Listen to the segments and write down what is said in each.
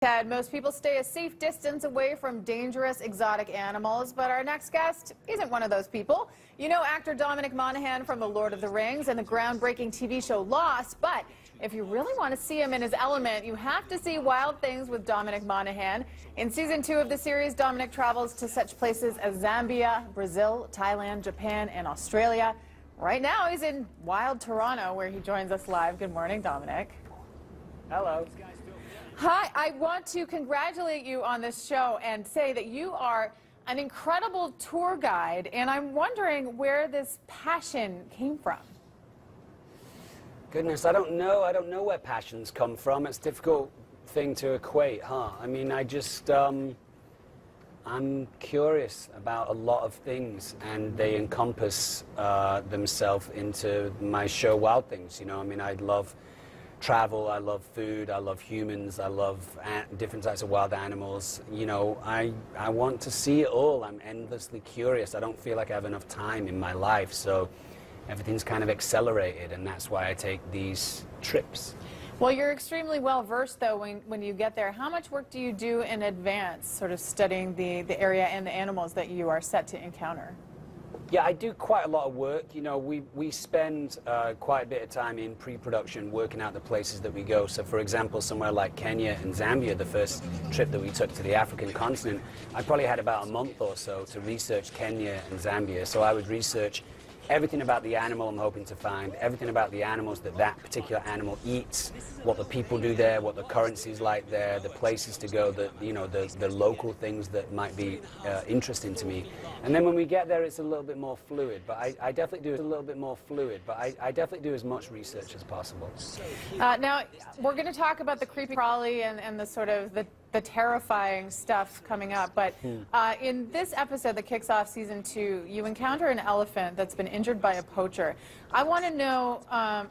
Ted, most people stay a safe distance away from dangerous exotic animals, but our next guest isn't one of those people. You know actor Dominic Monaghan from The Lord of the Rings and the groundbreaking TV show Lost, but if you really want to see him in his element, you have to see Wild Things with Dominic Monaghan. In season 2 of the series, Dominic travels to such places as Zambia, Brazil, Thailand, Japan, and Australia. Right now, he's in wild Toronto, where he joins us live. Good morning, Dominic. Hello. Hi, I want to congratulate you on this show and say that you are an incredible tour guide, and I'm wondering where this passion came from. Goodness, I don't know. I don't know where passions come from. It's a difficult thing to equate, huh? I mean, I'm curious about a lot of things, and they encompass themselves into my show Wild Things. You know, I mean, I love travel, I love food, I love humans, I love different types of wild animals. You know, I want to see it all. I'm endlessly curious. I don't feel like I have enough time in my life, so everything's kind of accelerated, and that's why I take these trips. Well, you're extremely well versed, though, when you get there. How much work do you do in advance, sort of studying the area and the animals that you are set to encounter? Yeah, I do quite a lot of work. You know, we spend quite a bit of time in pre-production working out the places that we go. So, for example, somewhere like Kenya and Zambia, the first trip that we took to the African continent, I probably had about a month or so to research Kenya and Zambia. So I would research everything about the animal I'm hoping to find, everything about the animals that particular animal eats, what the people do there, what the currency is like there, the places to go, the local things that might be interesting to me. And then when we get there, it's a little bit more fluid. But I definitely do a little bit more fluid. But I definitely do as much research as possible. Now, we're going to talk about the creepy crawly and the sort of the terrifying stuff coming up, but in this episode that kicks off season 2, you encounter an elephant that's been injured by a poacher. I want to know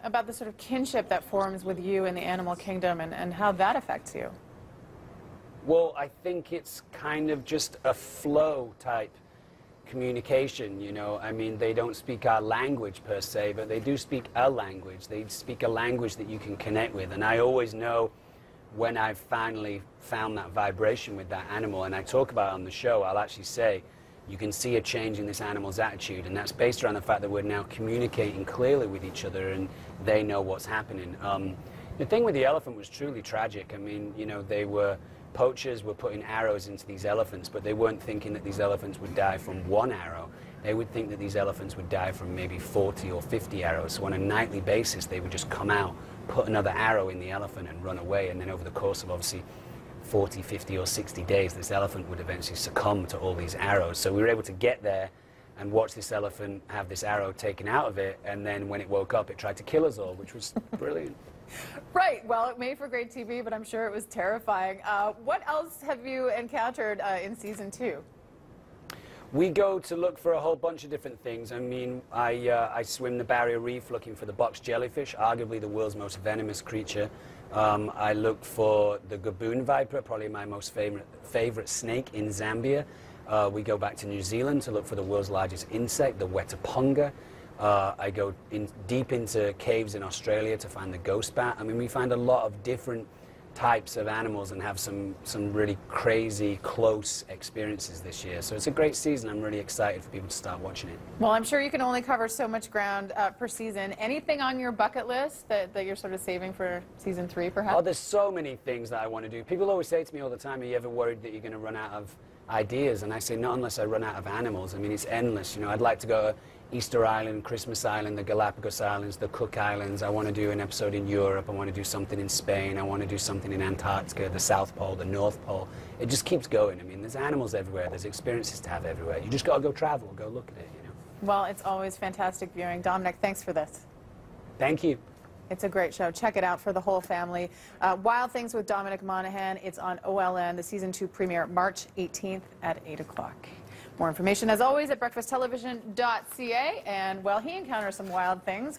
about the sort of kinship that forms with you in the animal kingdom and how that affects you. Well, I think it's kind of just a flow type communication, you know. I mean, they don't speak our language per se, but they do speak a language. They speak a language that you can connect with, and I always know when I've finally found that vibration with that animal, and I talk about it on the show, I'll actually say, you can see a change in this animal's attitude, and that's based around the fact that we're now communicating clearly with each other, and they know what's happening. The thing with the elephant was truly tragic. I mean, you know, poachers were putting arrows into these elephants, but they weren't thinking that these elephants would die from one arrow. They would think that these elephants would die from maybe 40 or 50 arrows. So on a nightly basis, they would just come out, put another arrow in the elephant and run away. And then over the course of obviously 40, 50 or 60 days, this elephant would eventually succumb to all these arrows. So we were able to get there and watch this elephant have this arrow taken out of it. And then when it woke up, it tried to kill us all, which was brilliant. Right. Well, it made for great TV, but I'm sure it was terrifying. What else have you encountered in season 2? We go to look for a whole bunch of different things. I mean, I swim the barrier reef looking for the box jellyfish, arguably the world's most venomous creature. I look for the gaboon viper, probably my most favorite snake in Zambia. We go back to New Zealand to look for the world's largest insect, the wetapunga. I go deep into caves in Australia to find the ghost bat. I mean, we find a lot of different types of animals and have some really crazy, close experiences this year. So it's a great season. I'm really excited for people to start watching it. Well, I'm sure you can only cover so much ground per season. Anything on your bucket list that you're sort of saving for season 3, perhaps? Oh, there's so many things that I want to do. People always say to me all the time, are you ever worried that you're going to run out of ideas? And I say, not unless I run out of animals. I mean, it's endless. You know, I'd like to go to Easter Island, Christmas Island, the Galapagos Islands, the Cook Islands. I want to do an episode in Europe. I want to do something in Spain. I want to do something in Antarctica, the South Pole, the North Pole. It just keeps going. I mean, there's animals everywhere. There's experiences to have everywhere. You just got to go travel, go look at it, you know. Well, it's always fantastic viewing. Dominic, thanks for this. Thank you. It's a great show. Check it out for the whole family. Wild Things with Dominic Monaghan. It's on OLN. The season 2 premiere March 18th at 8 o'clock. More information, as always, at breakfasttelevision.ca. And, well, he encounters some wild things.